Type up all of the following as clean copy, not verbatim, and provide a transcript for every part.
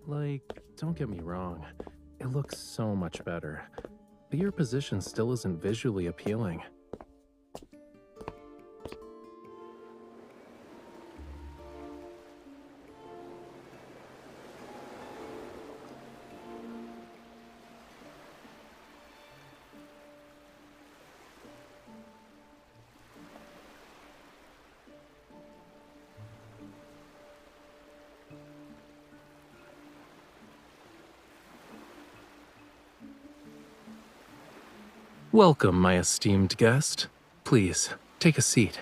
Like, don't get me wrong, it looks so much better, but your position still isn't visually appealing. Welcome, my esteemed guest. Please, take a seat.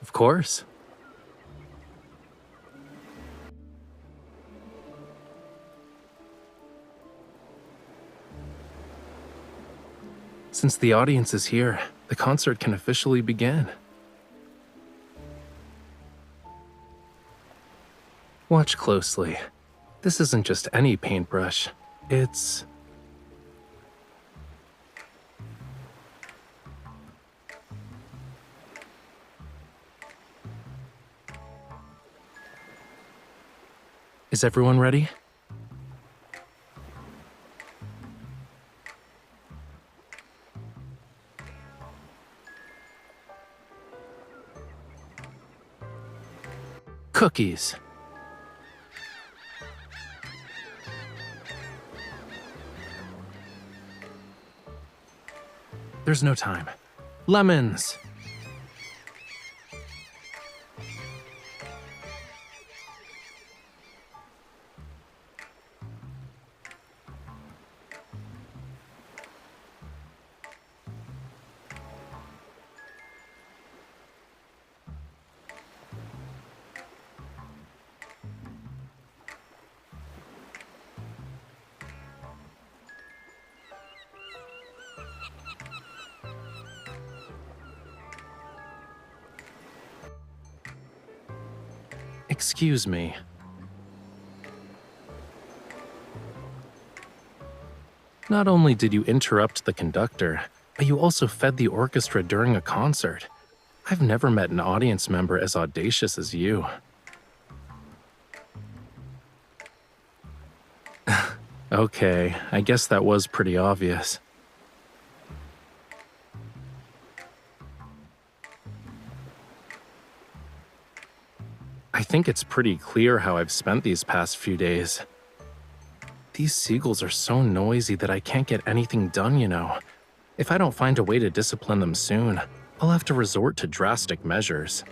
Of course. Since the audience is here, the concert can officially begin. Watch closely. This isn't just any paintbrush. It's... Is everyone ready? Cookies. There's no time. Lemons! Excuse me. Not only did you interrupt the conductor, but you also fed the orchestra during a concert. I've never met an audience member as audacious as you. Okay, I guess that was pretty obvious. I think it's pretty clear how I've spent these past few days. These seagulls are so noisy that I can't get anything done, you know. If I don't find a way to discipline them soon, I'll have to resort to drastic measures.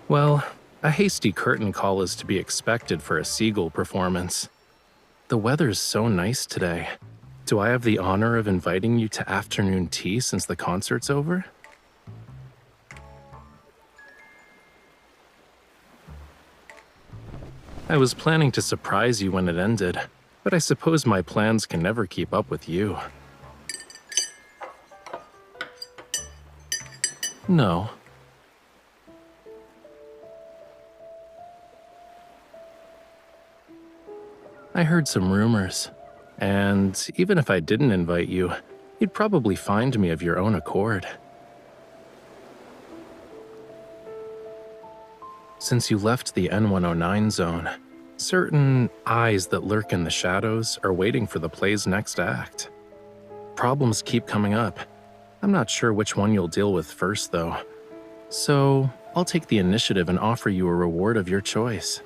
Well, a hasty curtain call is to be expected for a seagull performance. The weather's so nice today. Do I have the honor of inviting you to afternoon tea since the concert's over? I was planning to surprise you when it ended, but I suppose my plans can never keep up with you. No. I heard some rumors, and even if I didn't invite you, you'd probably find me of your own accord. Since you left the N109 zone, Certain eyes that lurk in the shadows are waiting for the play's next act. Problems keep coming up. I'm not sure which one you'll deal with first, though. So, I'll take the initiative and offer you a reward of your choice.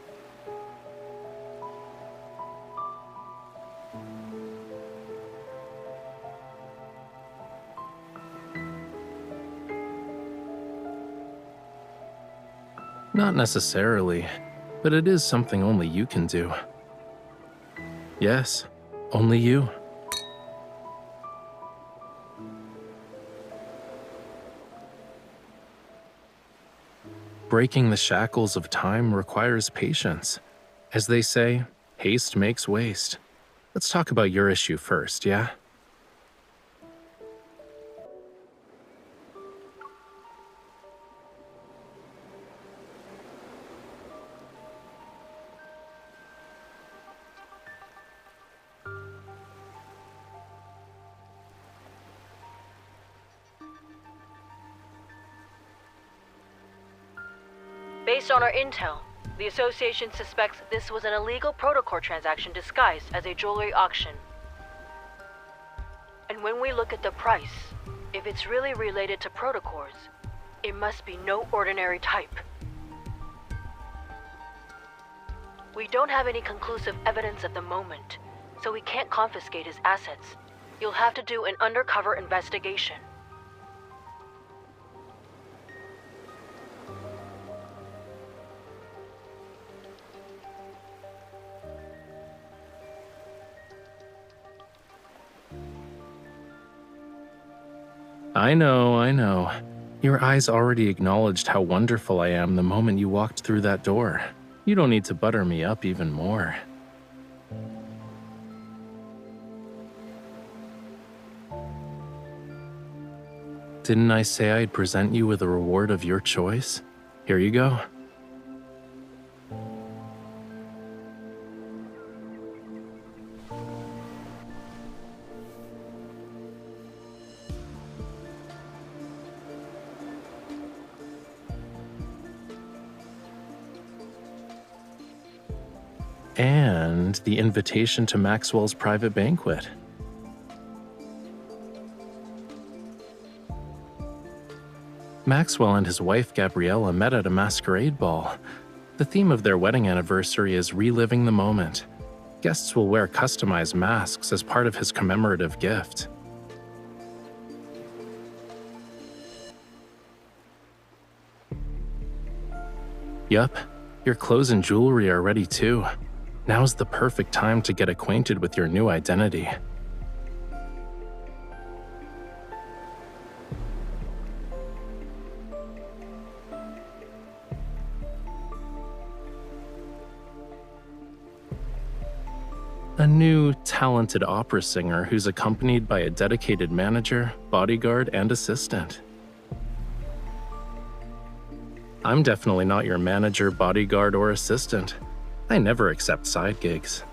Not necessarily, but it is something only you can do. Yes, only you. Breaking the shackles of time requires patience. As they say, haste makes waste. Let's talk about your issue first, yeah? Based on our intel, the Association suspects this was an illegal protocol transaction disguised as a jewelry auction. And when we look at the price, if it's really related to protocols, it must be no ordinary type. We don't have any conclusive evidence at the moment, so we can't confiscate his assets. You'll have to do an undercover investigation. I know. Your eyes already acknowledged how wonderful I am the moment you walked through that door. You don't need to butter me up even more. Didn't I say I'd present you with a reward of your choice? Here you go. And the invitation to Maxwell's private banquet. Maxwell and his wife Gabriella met at a masquerade ball. The theme of their wedding anniversary is reliving the moment. Guests will wear customized masks as part of his commemorative gift. Yup, your clothes and jewelry are ready too. Now's the perfect time to get acquainted with your new identity. A new, talented opera singer who's accompanied by a dedicated manager, bodyguard, and assistant. I'm definitely not your manager, bodyguard, or assistant. I never accept side gigs.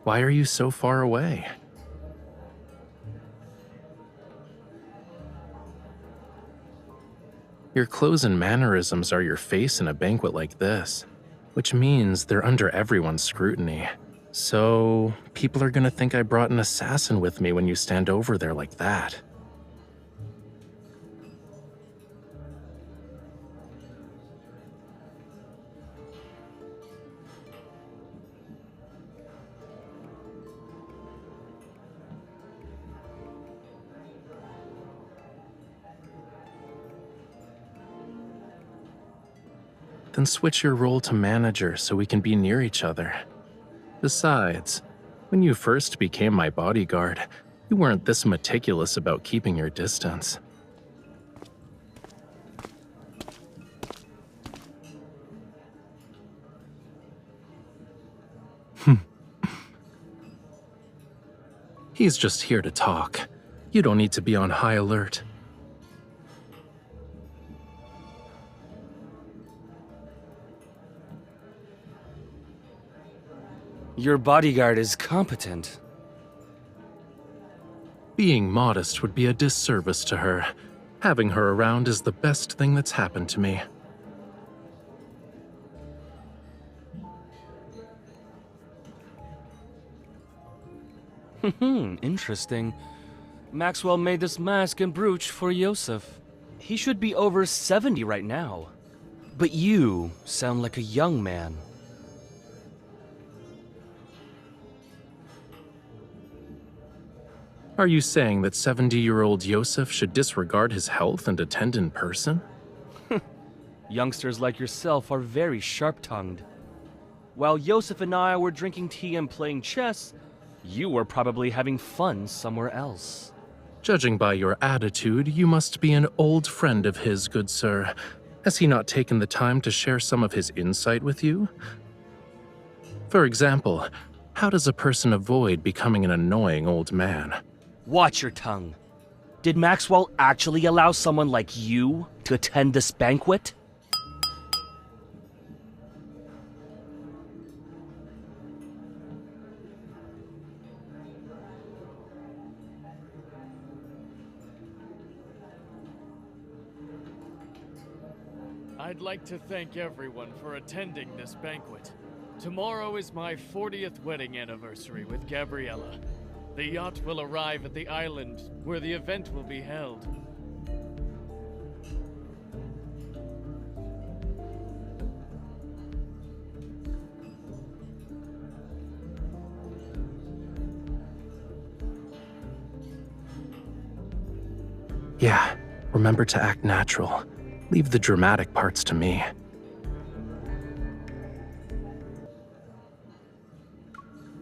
Why are you so far away? Your clothes and mannerisms are your face in a banquet like this, which means they're under everyone's scrutiny. So, people are gonna think I brought an assassin with me when you stand over there like that. Then switch your role to manager so we can be near each other. Besides, when you first became my bodyguard, you weren't this meticulous about keeping your distance. He's just here to talk. You don't need to be on high alert. Your bodyguard is competent. Being modest would be a disservice to her. Having her around is the best thing that's happened to me. Interesting. Maxwell made this mask and brooch for Yosef. He should be over 70 right now. But you sound like a young man. Are you saying that 70-year-old Yosef should disregard his health and attend in person? Youngsters like yourself are very sharp-tongued. While Yosef and I were drinking tea and playing chess, you were probably having fun somewhere else. Judging by your attitude, you must be an old friend of his, good sir. Has he not taken the time to share some of his insight with you? For example, how does a person avoid becoming an annoying old man? Watch your tongue. Did Maxwell actually allow someone like you to attend this banquet? I'd like to thank everyone for attending this banquet. Tomorrow is my 40th wedding anniversary with Gabriella. The yacht will arrive at the island where the event will be held. Yeah, remember to act natural. Leave the dramatic parts to me.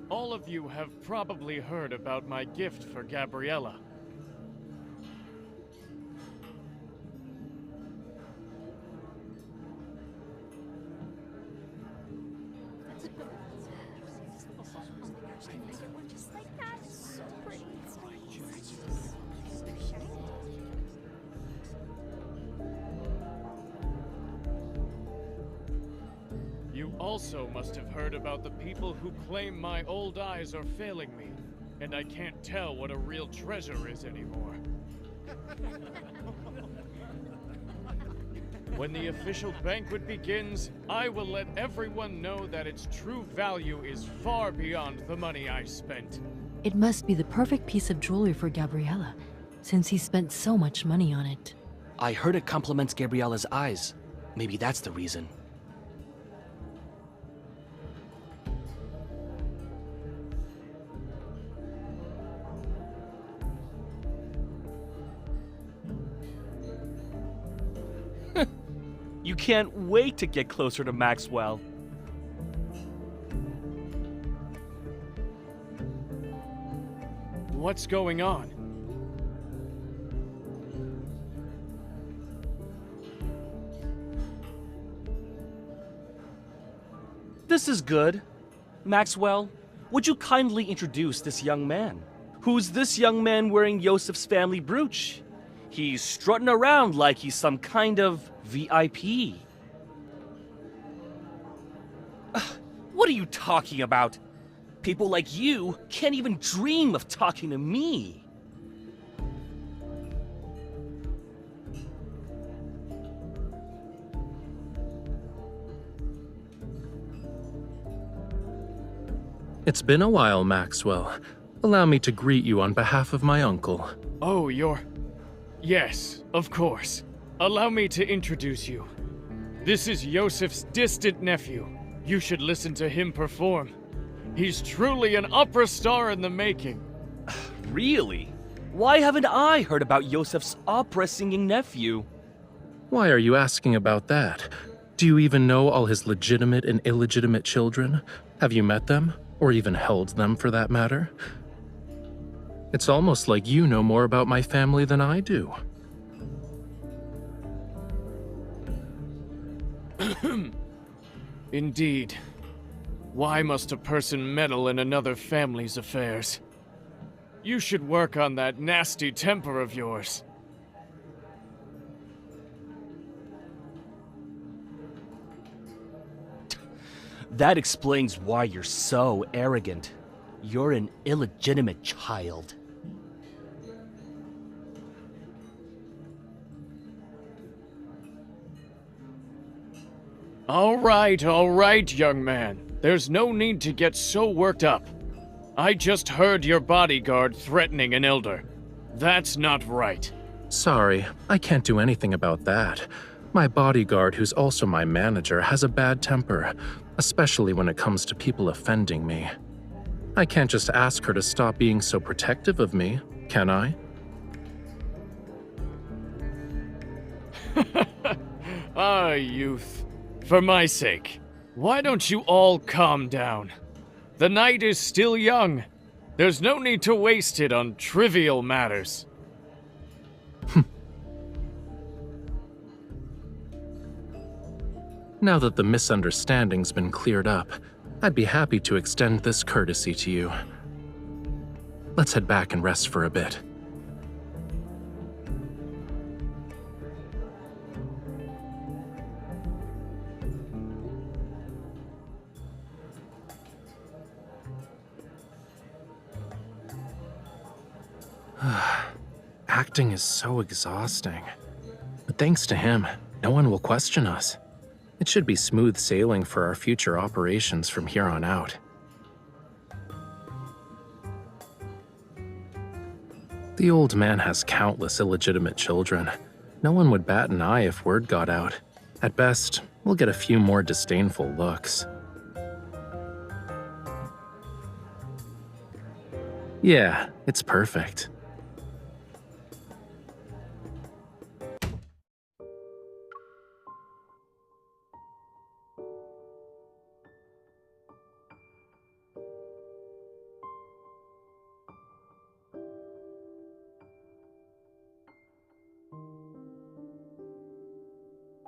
All of you have probably heard about my gift for Gabriella. You also must have heard about the people who claim my old eyes are failing me, and I can't tell what a real treasure is anymore. When the official banquet begins, I will let everyone know that its true value is far beyond the money I spent. It must be the perfect piece of jewelry for Gabriella, since he spent so much money on it. I heard it compliments Gabriella's eyes. Maybe that's the reason. You can't wait to get closer to Maxwell. What's going on? This is good. Maxwell, would you kindly introduce this young man? Who's this young man wearing Yosef's family brooch? He's strutting around like he's some kind of VIP. What are you talking about? People like you can't even dream of talking to me. It's been a while, Maxwell. Allow me to greet you on behalf of my uncle. Oh, Yes, of course. Allow me to introduce you. This is Yosef's distant nephew. You should listen to him perform. He's truly an opera star in the making. Really? Why haven't I heard about Yosef's opera-singing nephew? Why are you asking about that? Do you even know all his legitimate and illegitimate children? Have you met them? Or even held them, for that matter? It's almost like you know more about my family than I do. Indeed. Why must a person meddle in another family's affairs? You should work on that nasty temper of yours. That explains why you're so arrogant. You're an illegitimate child. All right, young man. There's no need to get so worked up. I just heard your bodyguard threatening an elder. That's not right. Sorry, I can't do anything about that. My bodyguard, who's also my manager, has a bad temper, especially when it comes to people offending me. I can't just ask her to stop being so protective of me, can I? Ah, youth. For my sake, why don't you all calm down? The night is still young. There's no need to waste it on trivial matters. Now that the misunderstanding's been cleared up, I'd be happy to extend this courtesy to you. Let's head back and rest for a bit. Acting is so exhausting. But thanks to him, no one will question us. It should be smooth sailing for our future operations from here on out. The old man has countless illegitimate children. No one would bat an eye if word got out. At best, we'll get a few more disdainful looks. Yeah, it's perfect.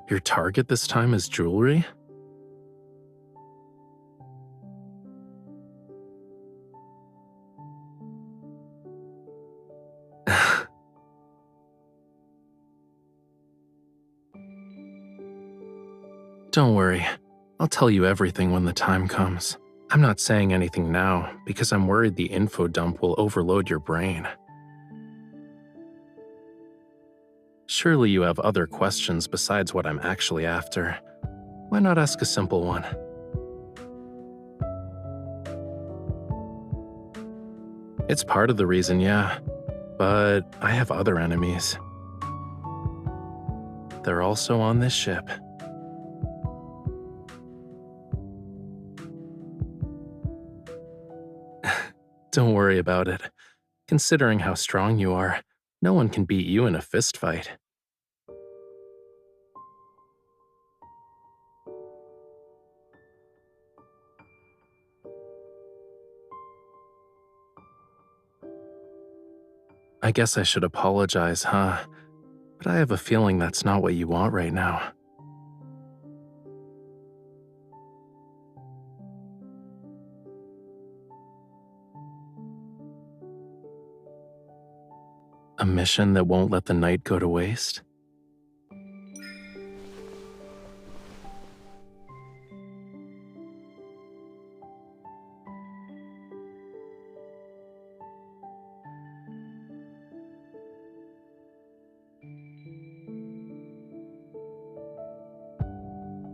Your target this time is jewelry? Don't worry, I'll tell you everything when the time comes. I'm not saying anything now because I'm worried the info dump will overload your brain. Surely you have other questions besides what I'm actually after. Why not ask a simple one? It's part of the reason, yeah, but I have other enemies. They're also on this ship. Don't worry about it. Considering how strong you are, no one can beat you in a fist fight. I guess I should apologize, huh? But I have a feeling that's not what you want right now. A mission that won't let the night go to waste?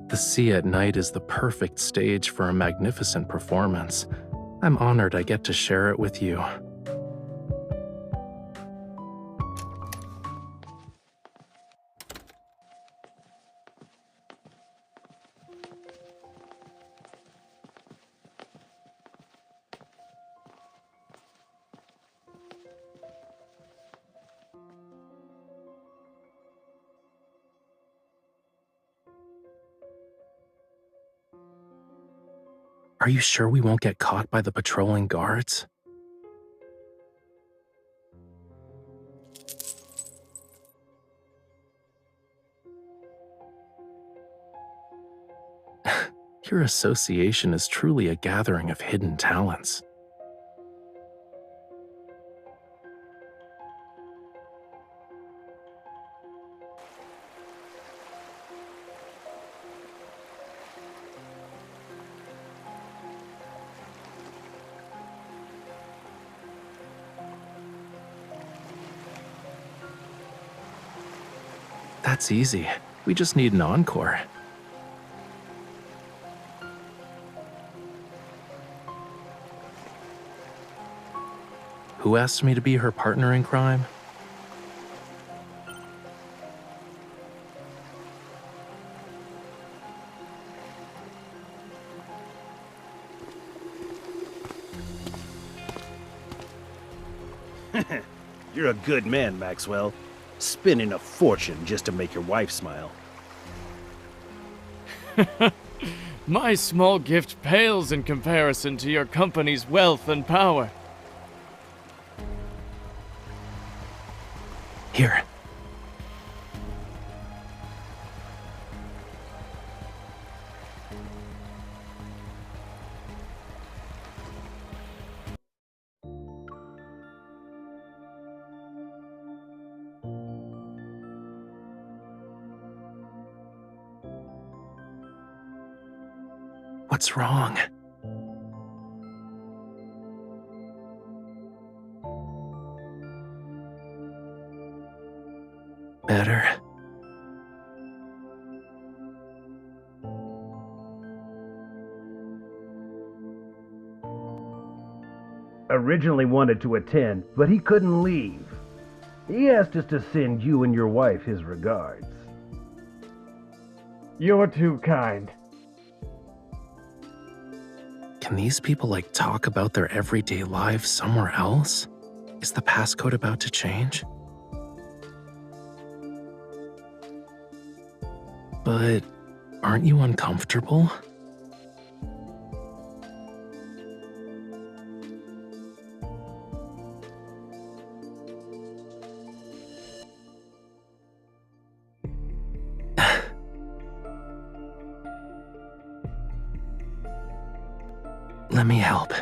The sea at night is the perfect stage for a magnificent performance. I'm honored I get to share it with you. Are you sure we won't get caught by the patrolling guards? Your association is truly a gathering of hidden talents. That's easy. We just need an encore. Who asked me to be her partner in crime? You're a good man, Maxwell. Spending a fortune just to make your wife smile. My small gift pales in comparison to your company's wealth and power. Here. What's wrong? Better. Originally wanted to attend, but he couldn't leave. He asked us to send you and your wife his regards. You're too kind. Can these people, talk about their everyday lives somewhere else? Is the passcode about to change? But aren't you uncomfortable? Let me help.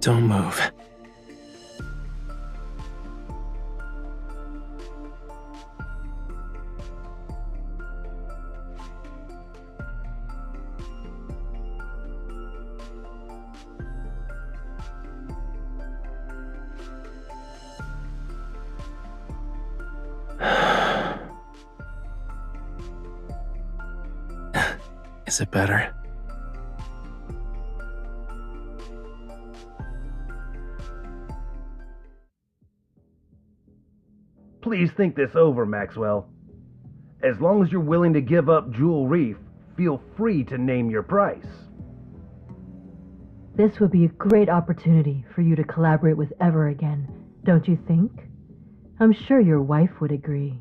Don't move. Is it better? Please think this over, Maxwell. As long as you're willing to give up Jewel Reef, feel free to name your price. This would be a great opportunity for you to collaborate with Ever again, don't you think? I'm sure your wife would agree.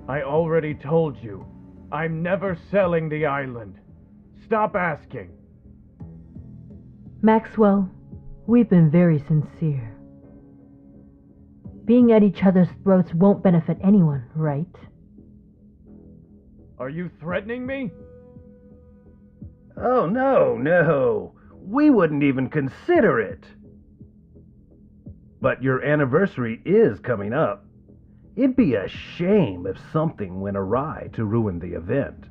I already told you. I'm never selling the island. Stop asking. Maxwell, we've been very sincere. Being at each other's throats won't benefit anyone, right? Are you threatening me? Oh, no. We wouldn't even consider it. But your anniversary is coming up. It'd be a shame if something went awry to ruin the event.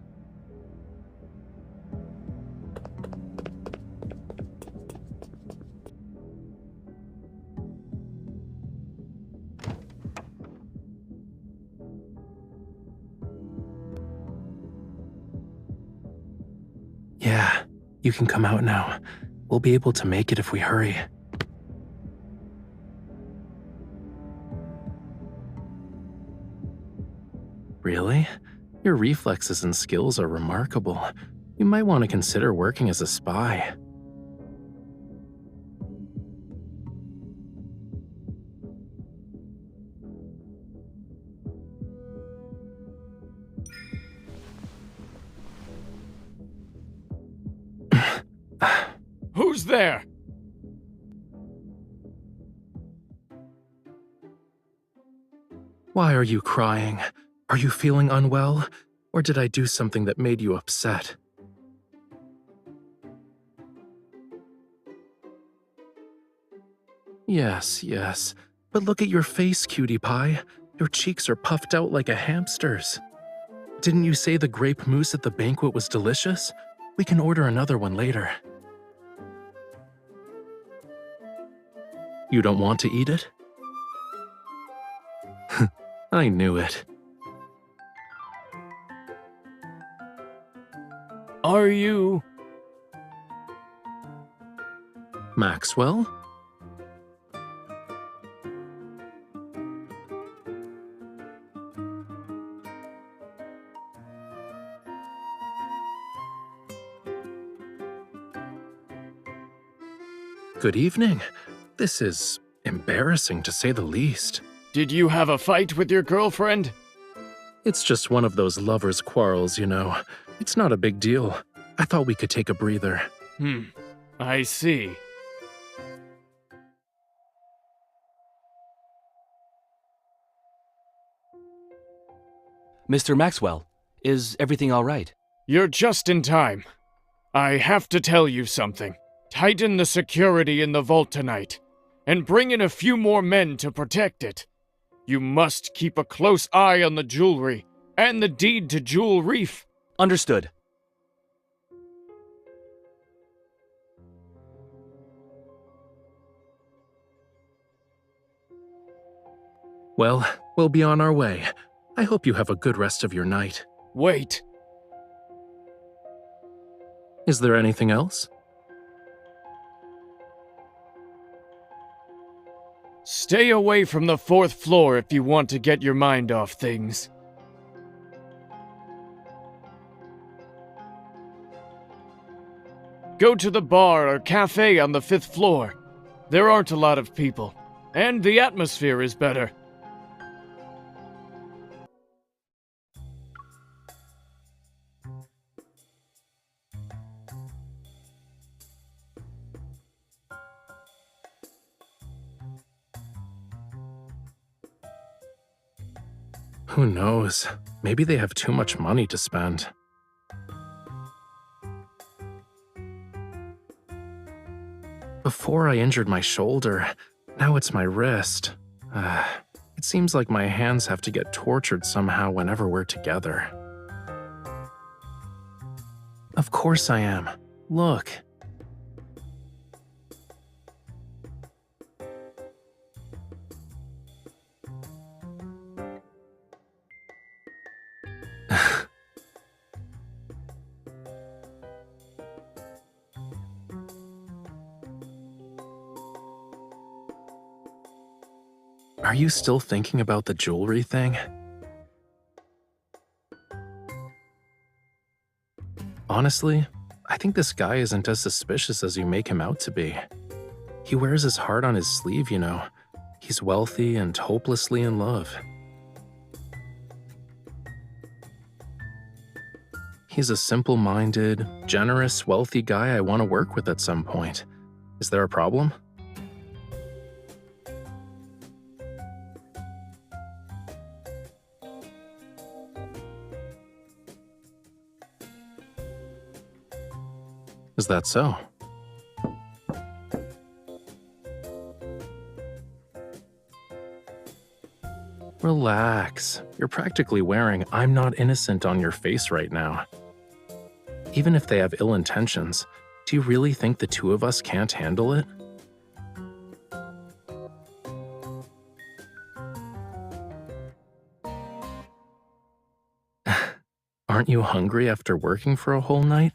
Yeah, you can come out now. We'll be able to make it if we hurry. Really? Your reflexes and skills are remarkable. You might want to consider working as a spy. Who's there? Why are you crying? Are you feeling unwell? Or did I do something that made you upset? Yes, yes. But look at your face, cutie pie. Your cheeks are puffed out like a hamster's. Didn't you say the grape mousse at the banquet was delicious? We can order another one later. You don't want to eat it? I knew it. Are you... Maxwell? Good evening. This is embarrassing to say the least. Did you have a fight with your girlfriend? It's just one of those lovers' quarrels, you know. It's not a big deal. I thought we could take a breather. I see. Mr. Maxwell, is everything all right? You're just in time. I have to tell you something. Tighten the security in the vault tonight, and bring in a few more men to protect it. You must keep a close eye on the jewelry and the deed to Jewel Reef. Understood. Well, we'll be on our way. I hope you have a good rest of your night. Wait. Is there anything else? Stay away from the 4th floor if you want to get your mind off things. Go to the bar or cafe on the 5th floor. There aren't a lot of people, and the atmosphere is better. Who knows? Maybe they have too much money to spend. Before I injured my shoulder, now it's my wrist. It seems like my hands have to get tortured somehow whenever we're together. Of course I am. Look. Are you still thinking about the jewelry thing? Honestly, I think this guy isn't as suspicious as you make him out to be. He wears his heart on his sleeve, you know. He's wealthy and hopelessly in love. He's a simple-minded, generous, wealthy guy I want to work with at some point. Is there a problem? Is that so? Relax. You're practically wearing "I'm not innocent" on your face right now. Even if they have ill intentions, do you really think the two of us can't handle it? Aren't you hungry after working for a whole night?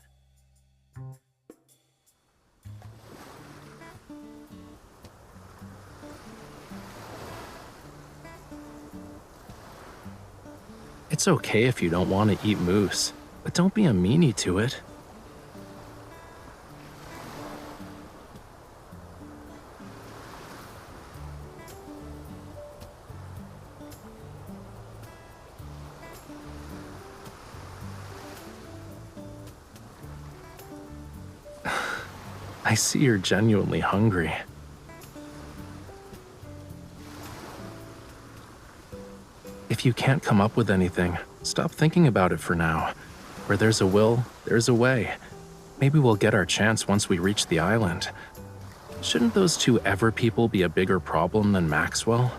It's okay if you don't want to eat moose, but don't be a meanie to it. I see you're genuinely hungry. If you can't come up with anything, stop thinking about it for now. Where there's a will, there's a way. Maybe we'll get our chance once we reach the island. Shouldn't those two Ever people be a bigger problem than Maxwell?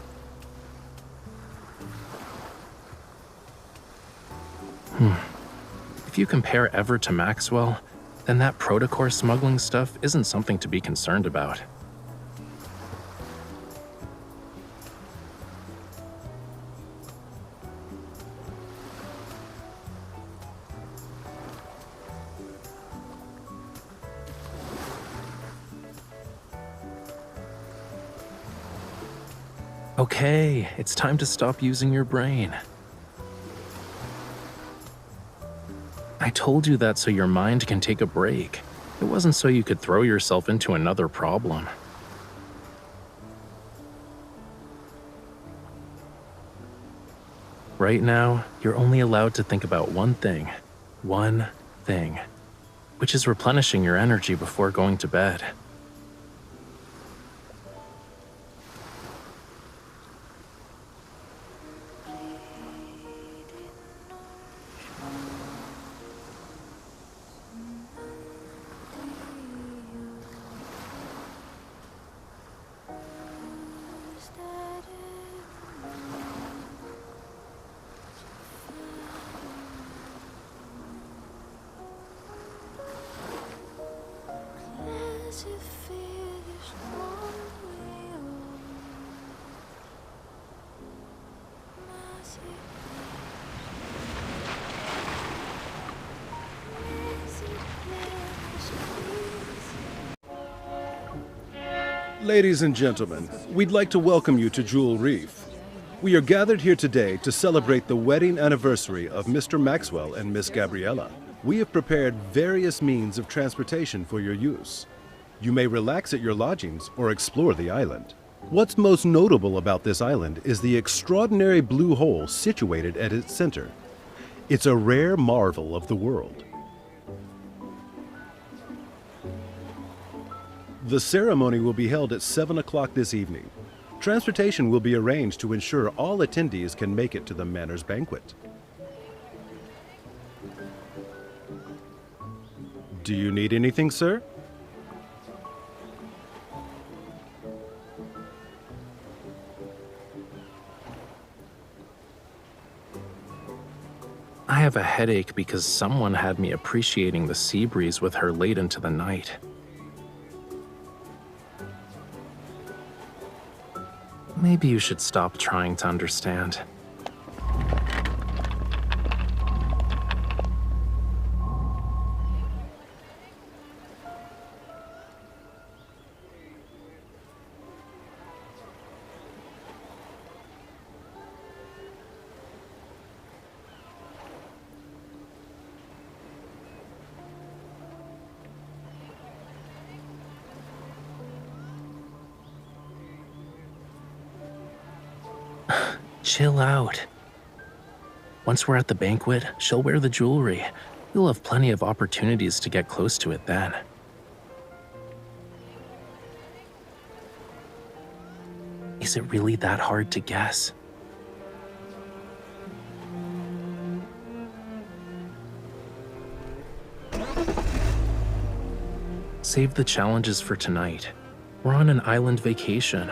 If you compare Ever to Maxwell, then that protocore smuggling stuff isn't something to be concerned about. Okay, it's time to stop using your brain. I told you that so your mind can take a break. It wasn't so you could throw yourself into another problem. Right now, you're only allowed to think about one thing, which is replenishing your energy before going to bed. Ladies and gentlemen, we'd like to welcome you to Jewel Reef. We are gathered here today to celebrate the wedding anniversary of Mr. Maxwell and Miss Gabriella. We have prepared various means of transportation for your use. You may relax at your lodgings or explore the island. What's most notable about this island is the extraordinary blue hole situated at its center. It's a rare marvel of the world. The ceremony will be held at 7 o'clock this evening. Transportation will be arranged to ensure all attendees can make it to the Manor's banquet. Do you need anything, sir? I have a headache because someone had me appreciating the sea breeze with her late into the night. Maybe you should stop trying to understand. Chill out. Once we're at the banquet, she'll wear the jewelry. You'll have plenty of opportunities to get close to it then. Is it really that hard to guess? Save the challenges for tonight. We're on an island vacation.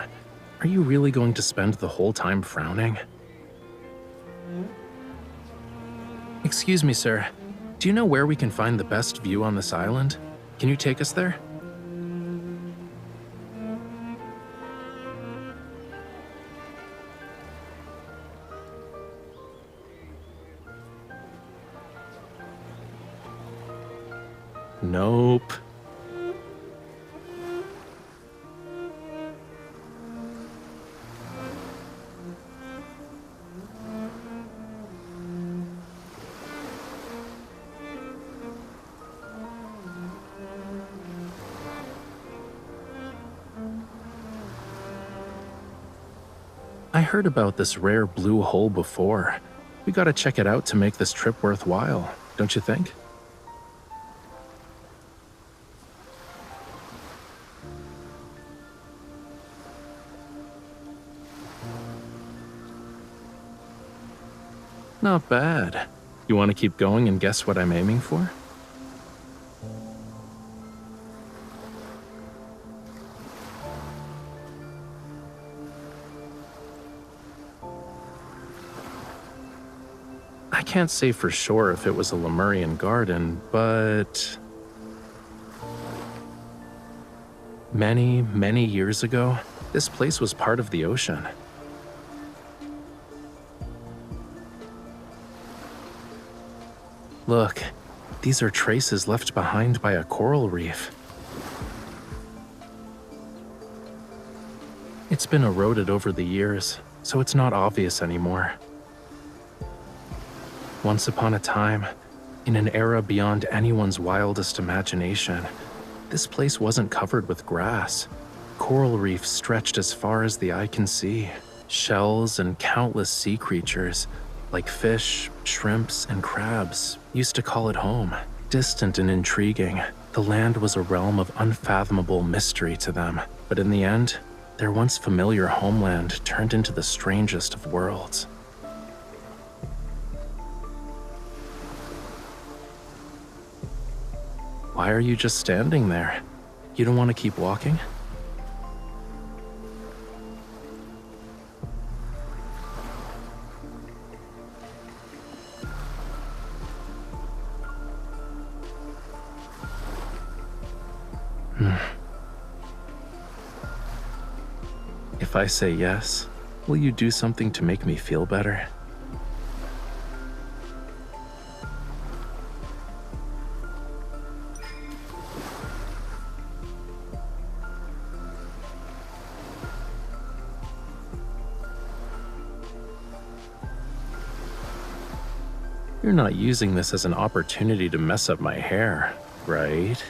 Are you really going to spend the whole time frowning? Excuse me, sir. Do you know where we can find the best view on this island? Can you take us there? Nope. I heard about this rare blue hole before. We gotta check it out to make this trip worthwhile, don't you think? Not bad. You want to keep going and guess what I'm aiming for? I can't say for sure if it was a Lemurian garden, but many, many years ago, this place was part of the ocean. Look, these are traces left behind by a coral reef. It's been eroded over the years, so it's not obvious anymore. Once upon a time, in an era beyond anyone's wildest imagination, this place wasn't covered with grass. Coral reefs stretched as far as the eye can see. Shells and countless sea creatures, like fish, shrimps, and crabs, used to call it home. Distant and intriguing, the land was a realm of unfathomable mystery to them. But in the end, their once familiar homeland turned into the strangest of worlds. Why are you just standing there? You don't want to keep walking? If I say yes, will you do something to make me feel better? You're not using this as an opportunity to mess up my hair, right?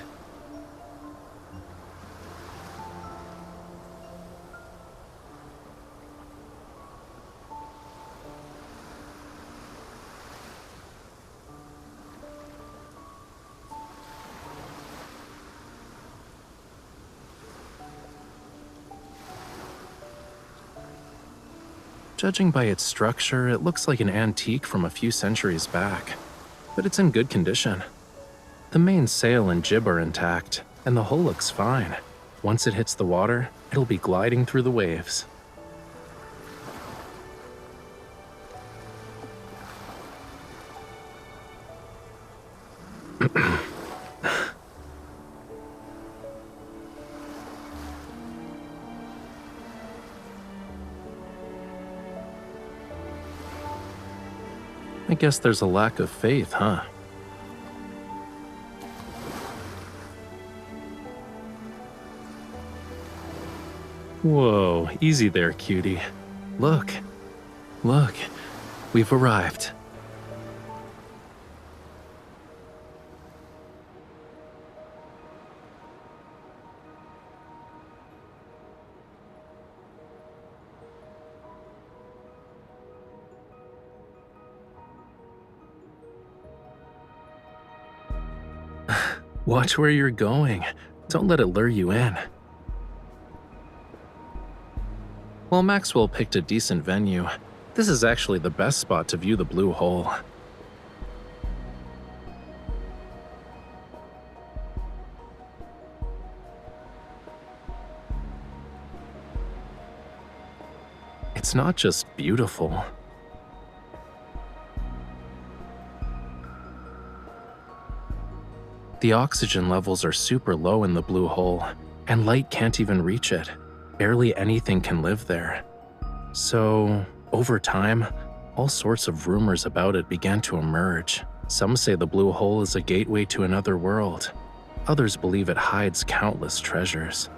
Judging by its structure, it looks like an antique from a few centuries back, but it's in good condition. The main sail and jib are intact, and the hull looks fine. Once it hits the water, it'll be gliding through the waves. I guess there's a lack of faith, huh? Whoa, easy there, cutie. Look, we've arrived. Watch where you're going. Don't let it lure you in. While Maxwell picked a decent venue, this is actually the best spot to view the blue hole. It's not just beautiful. The oxygen levels are super low in the blue hole, and light can't even reach it. Barely anything can live there. So, over time, all sorts of rumors about it began to emerge. Some say the blue hole is a gateway to another world. Others believe it hides countless treasures.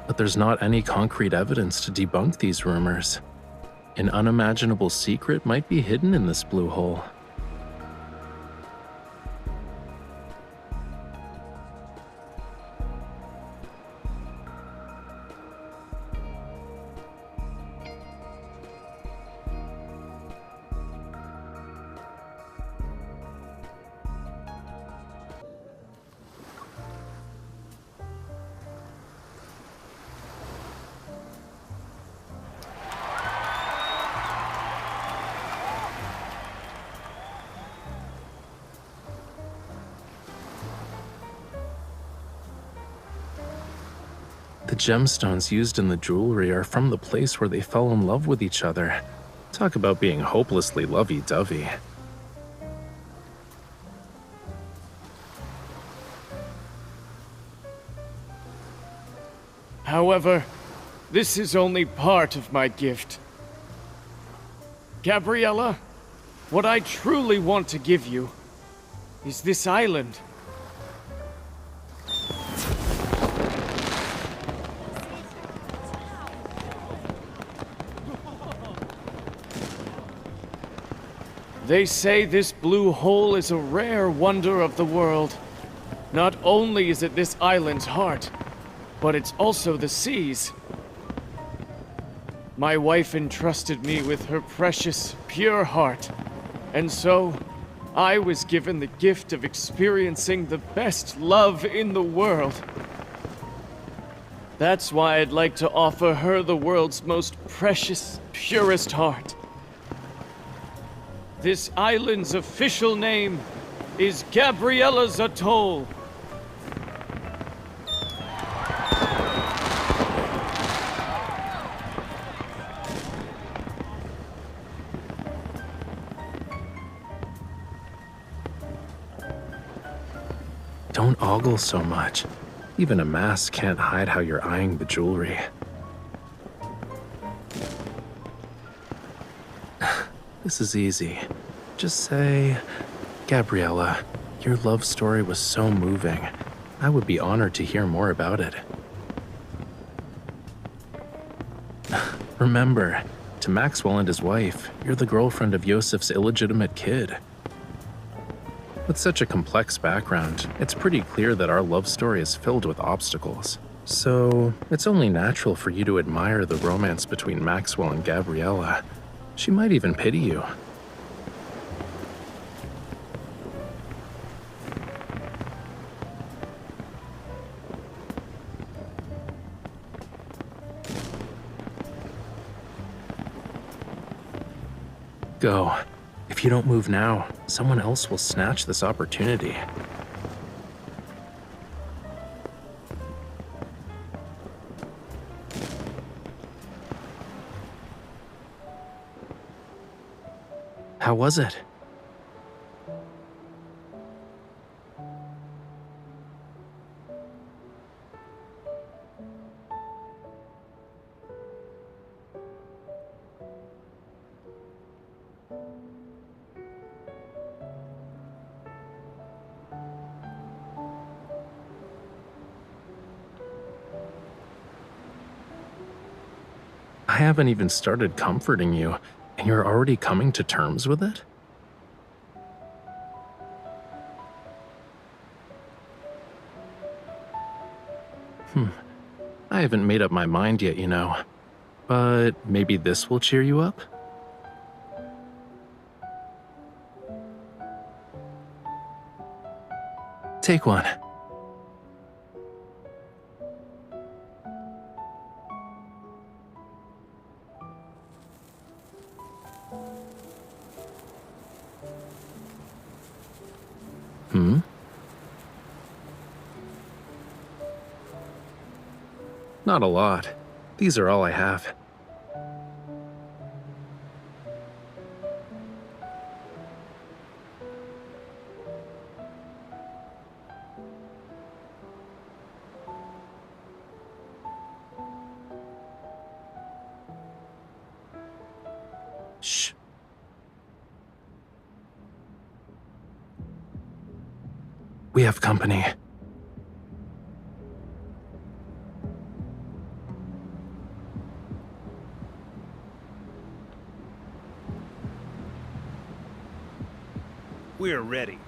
But there's not any concrete evidence to debunk these rumors. An unimaginable secret might be hidden in this blue hole. gemstones used in the jewelry are from the place where they fell in love with each other. Talk about being hopelessly lovey-dovey. However, this is only part of my gift. Gabriella, what I truly want to give you is this island. They say this blue hole is a rare wonder of the world. Not only is it this island's heart, but it's also the sea's. My wife entrusted me with her precious, pure heart, and so I was given the gift of experiencing the best love in the world. That's why I'd like to offer her the world's most precious, purest heart. This island's official name is Gabriella's Atoll. Don't ogle so much. Even a mask can't hide how you're eyeing the jewelry. This is easy. Just say, Gabriella, your love story was so moving. I would be honored to hear more about it. Remember, to Maxwell and his wife, you're the girlfriend of Yosef's illegitimate kid. With such a complex background, it's pretty clear that our love story is filled with obstacles. So, it's only natural for you to admire the romance between Maxwell and Gabriella. She might even pity you. Go. If you don't move now, someone else will snatch this opportunity. How was it? I haven't even started comforting you, and you're already coming to terms with it? I haven't made up my mind yet, you know. But maybe this will cheer you up? Take one. Not a lot. These are all I have. Shh. We have company. We're ready.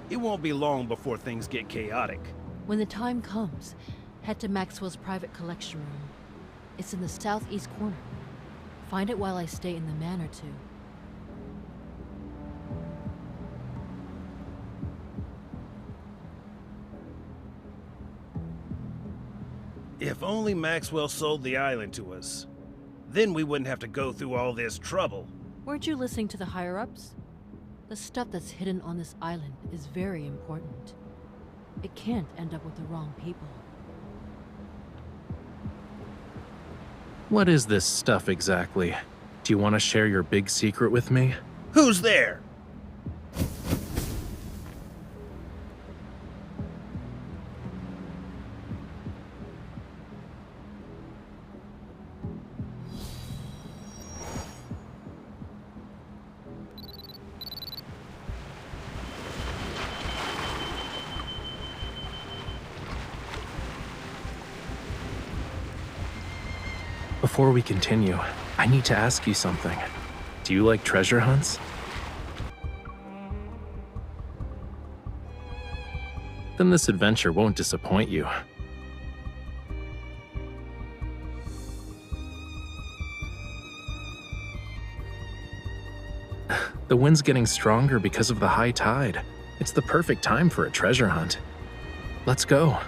It won't be long before things get chaotic. When the time comes, head to Maxwell's private collection room. It's in the southeast corner. Find it while I stay in the manor too. If only Maxwell sold the island to us. Then we wouldn't have to go through all this trouble. Weren't you listening to the higher-ups? The stuff that's hidden on this island is very important. It can't end up with the wrong people. What is this stuff exactly? Do you want to share your big secret with me? Who's there? Before we continue, I need to ask you something. Do you like treasure hunts? Then this adventure won't disappoint you. The wind's getting stronger because of the high tide. It's the perfect time for a treasure hunt. Let's go.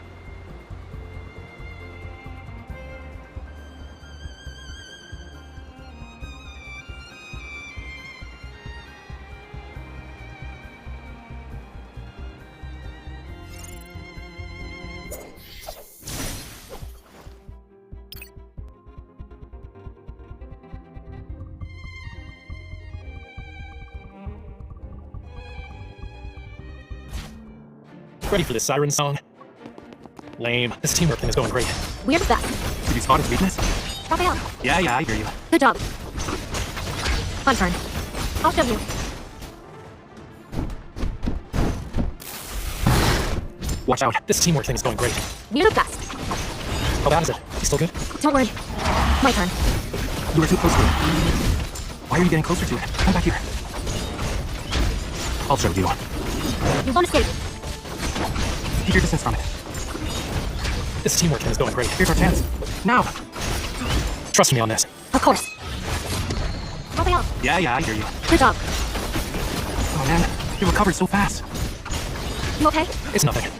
Ready for this siren song? Lame. This teamwork thing is going great. We're the best. Did you spot his weakness? Rafayel, Yeah, I hear you. good job. On turn. I'll show you. Watch out. This teamwork thing is going great. We're the best. How bad is it? You still good? Don't worry. My turn. You were too close to it. Why are you getting closer to it? Come back here. I'll show you. You won't escape. Keep your distance from it. This teamwork thing is going great. Here's our chance. Now! Trust me on this. Of course. Rafayel, Yeah, I hear you. good job. Oh man, you recovered so fast. You okay? It's nothing.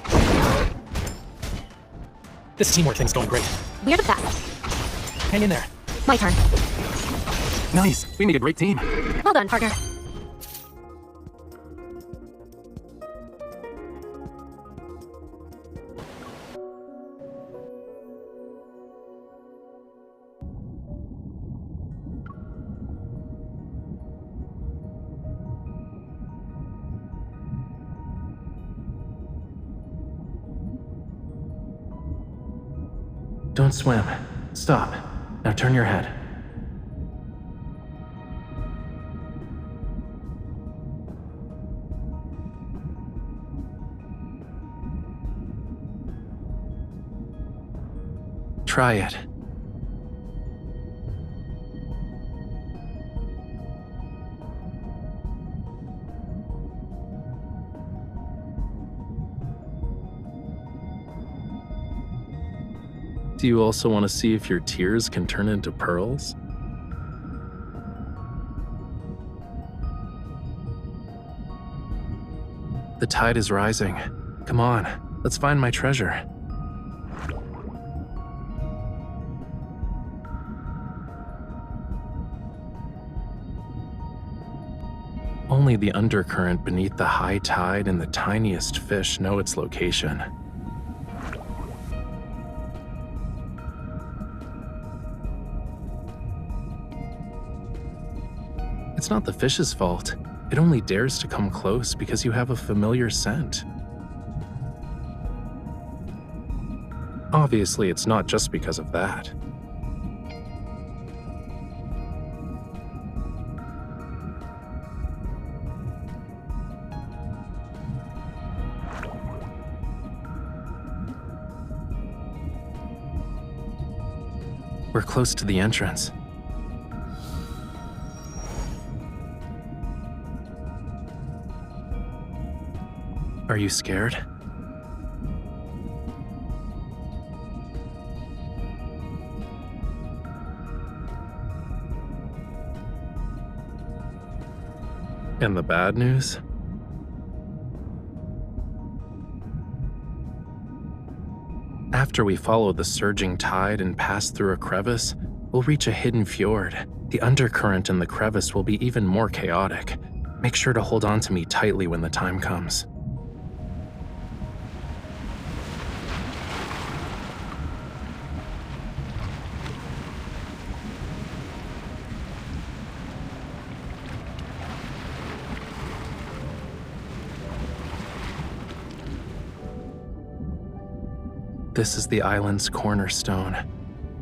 This teamwork thing is going great. We're the best. Hang in there. My turn. Nice. We make a great team. Well done, partner. Don't swim. Stop. Now turn your head. Try it. Do you also want to see if your tears can turn into pearls? The tide is rising. Come on, let's find my treasure. Only the undercurrent beneath the high tide and the tiniest fish know its location. It's not the fish's fault. It only dares to come close because you have a familiar scent. Obviously, it's not just because of that. We're close to the entrance. Are you scared? And the bad news? After we follow the surging tide and pass through a crevice, we'll reach a hidden fjord. The undercurrent in the crevice will be even more chaotic. Make sure to hold on to me tightly when the time comes. This is the island's cornerstone.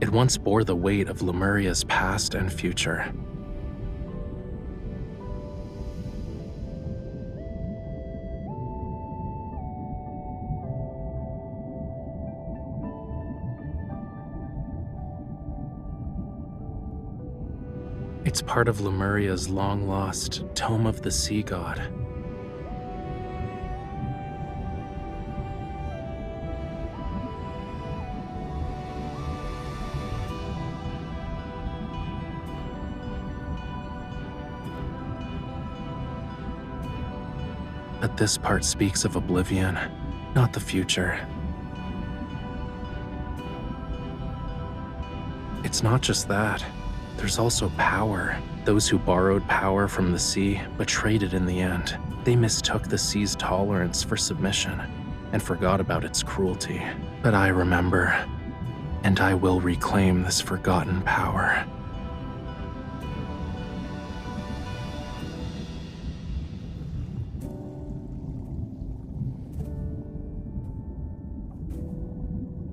It once bore the weight of Lemuria's past and future. It's part of Lemuria's long-lost Tome of the Sea God. But this part speaks of oblivion, not the future. It's not just that. There's also power. Those who borrowed power from the sea betrayed it in the end. They mistook the sea's tolerance for submission and forgot about its cruelty. But I remember, and I will reclaim this forgotten power.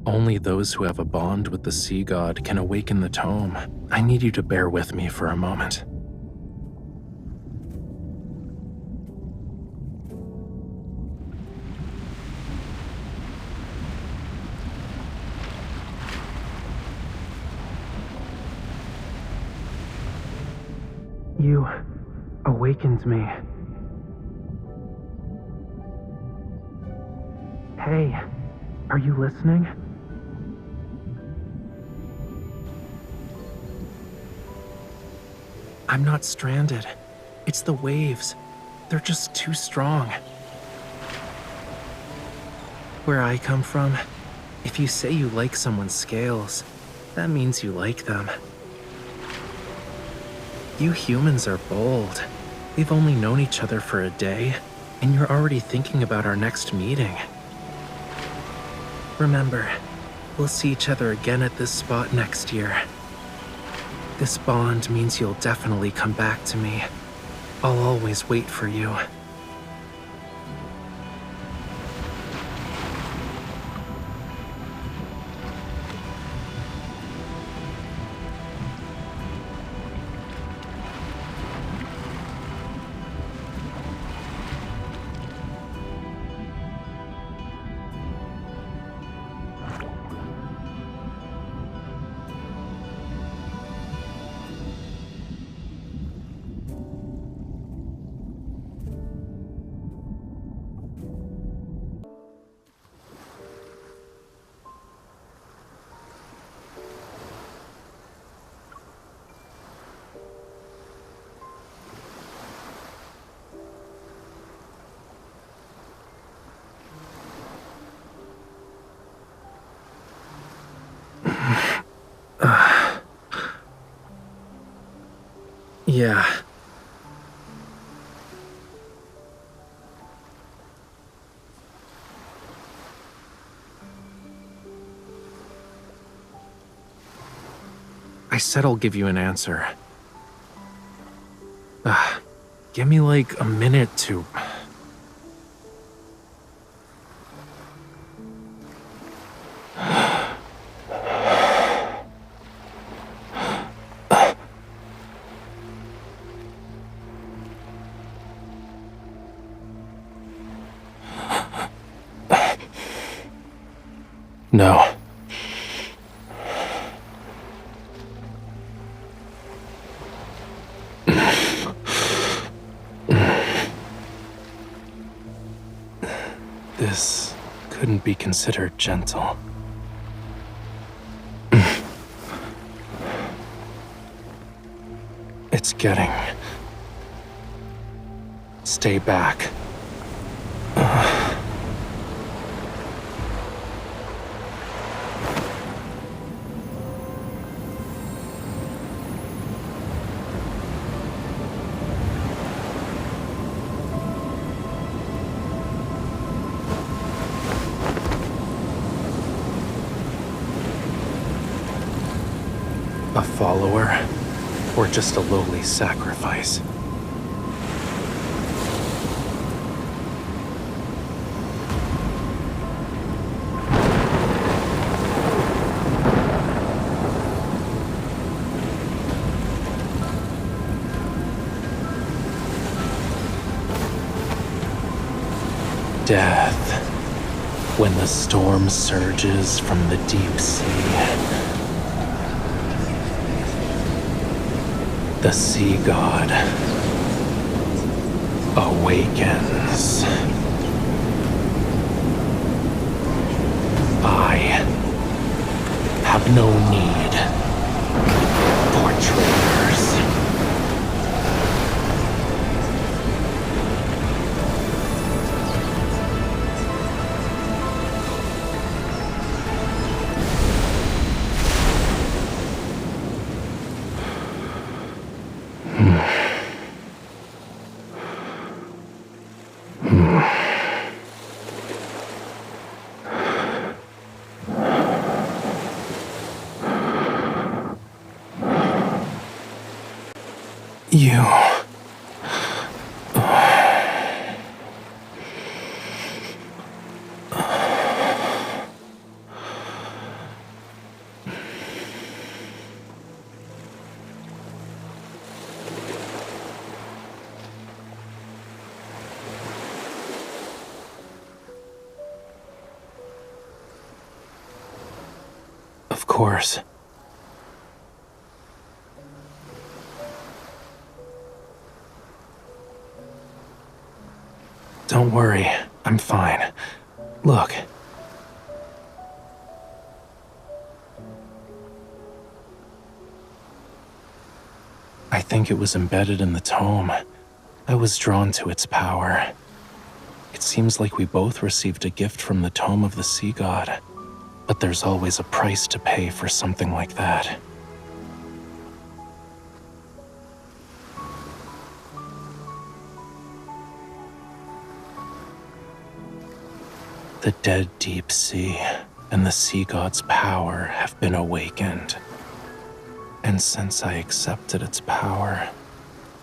Only those who have a bond with the sea god can awaken the tome. I need you to bear with me for a moment. You awakened me. Hey, are you listening? I'm not stranded. It's the waves. They're just too strong. Where I come from, if you say you like someone's scales, that means you like them. You humans are bold. We've only known each other for a day, and you're already thinking about our next meeting. Remember, we'll see each other again at this spot next year. This bond means you'll definitely come back to me. I'll always wait for you. Yeah. I said I'll give you an answer. Give me like a minute to... No. This couldn't be considered gentle. It's getting... Stay back. A follower, or just a lowly sacrifice? Death. When the storm surges from the deep sea. The sea god awakens. I have no need for traitors. You... Of course. Don't worry, I'm fine. Look. I think it was embedded in the tome. I was drawn to its power. It seems like we both received a gift from the tome of the sea god. But there's always a price to pay for something like that. The dead deep sea and the sea god's power have been awakened. And since I accepted its power,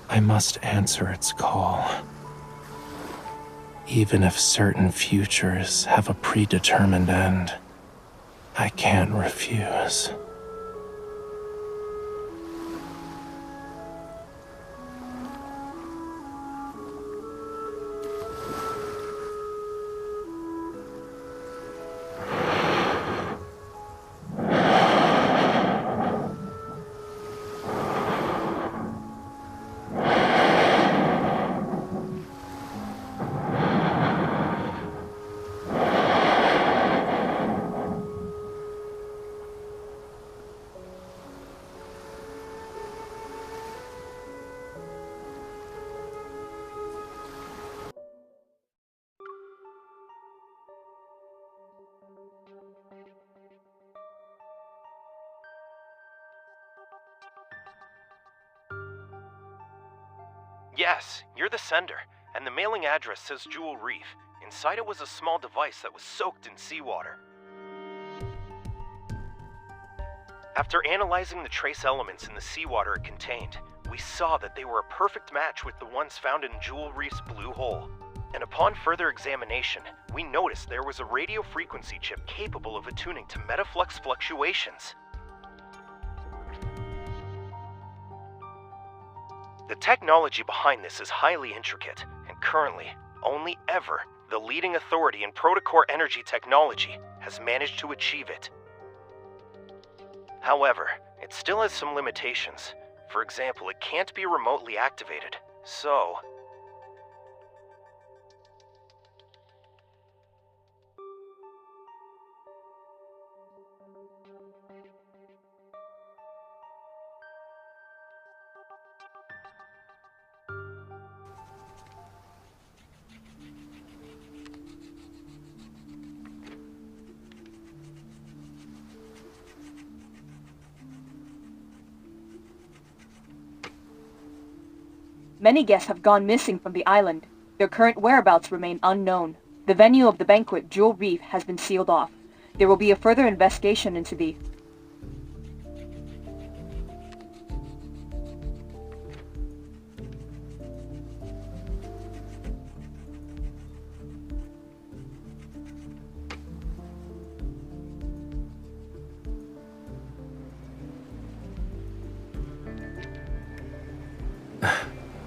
I must answer its call. Even if certain futures have a predetermined end, I can't refuse. Yes, you're the sender, and the mailing address says Jewel Reef. Inside it was a small device that was soaked in seawater. After analyzing the trace elements in the seawater it contained, we saw that they were a perfect match with the ones found in Jewel Reef's blue hole. And upon further examination, we noticed there was a radio frequency chip capable of attuning to metaflux fluctuations. The technology behind this is highly intricate, and currently, only ever, the leading authority in protocore energy technology has managed to achieve it. However, it still has some limitations. For example, it can't be remotely activated, so... Many guests have gone missing from the island. Their current whereabouts remain unknown. The venue of the banquet, Jewel Reef, has been sealed off. There will be a further investigation into the...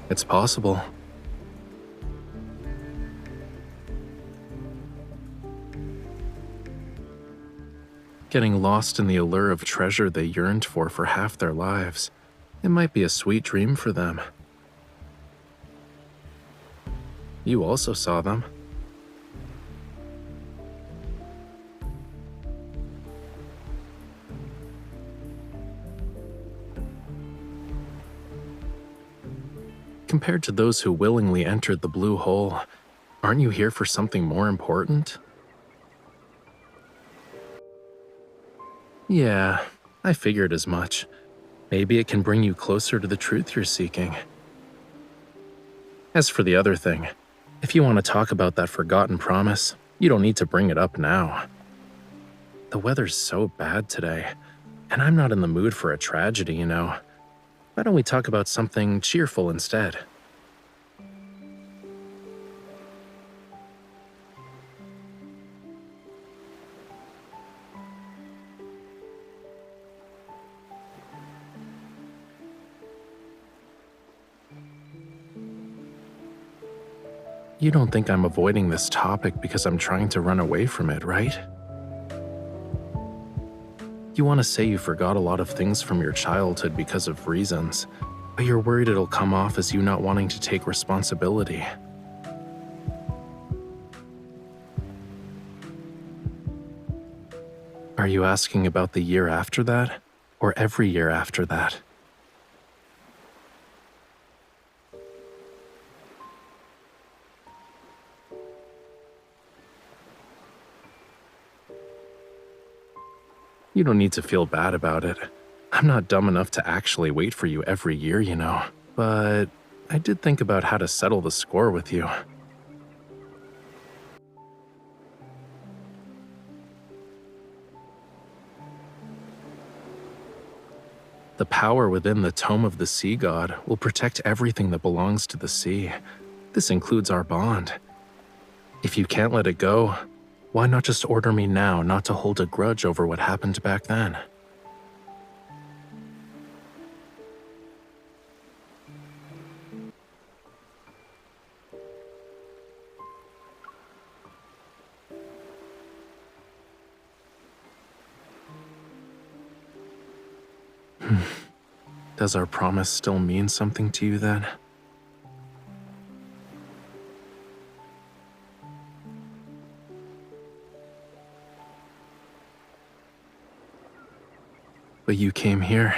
It's possible. getting lost in the allure of treasure they yearned for half their lives. It might be a sweet dream for them. You also saw them. Compared to those who willingly entered the blue hole, aren't you here for something more important? Yeah, I figured as much. Maybe it can bring you closer to the truth you're seeking. As for the other thing, if you want to talk about that forgotten promise, you don't need to bring it up now. The weather's so bad today, and I'm not in the mood for a tragedy, you know. Why don't we talk about something cheerful instead? You don't think I'm avoiding this topic because I'm trying to run away from it, right? You want to say you forgot a lot of things from your childhood because of reasons, but you're worried it'll come off as you not wanting to take responsibility. Are you asking about the year after that, or every year after that? You don't need to feel bad about it. I'm not dumb enough to actually wait for you every year, you know. But I did think about how to settle the score with you. The power within the Tome of the Sea God will protect everything that belongs to the sea. This includes our bond. If you can't let it go, why not just order me now not to hold a grudge over what happened back then? Does our promise still mean something to you then? But you came here.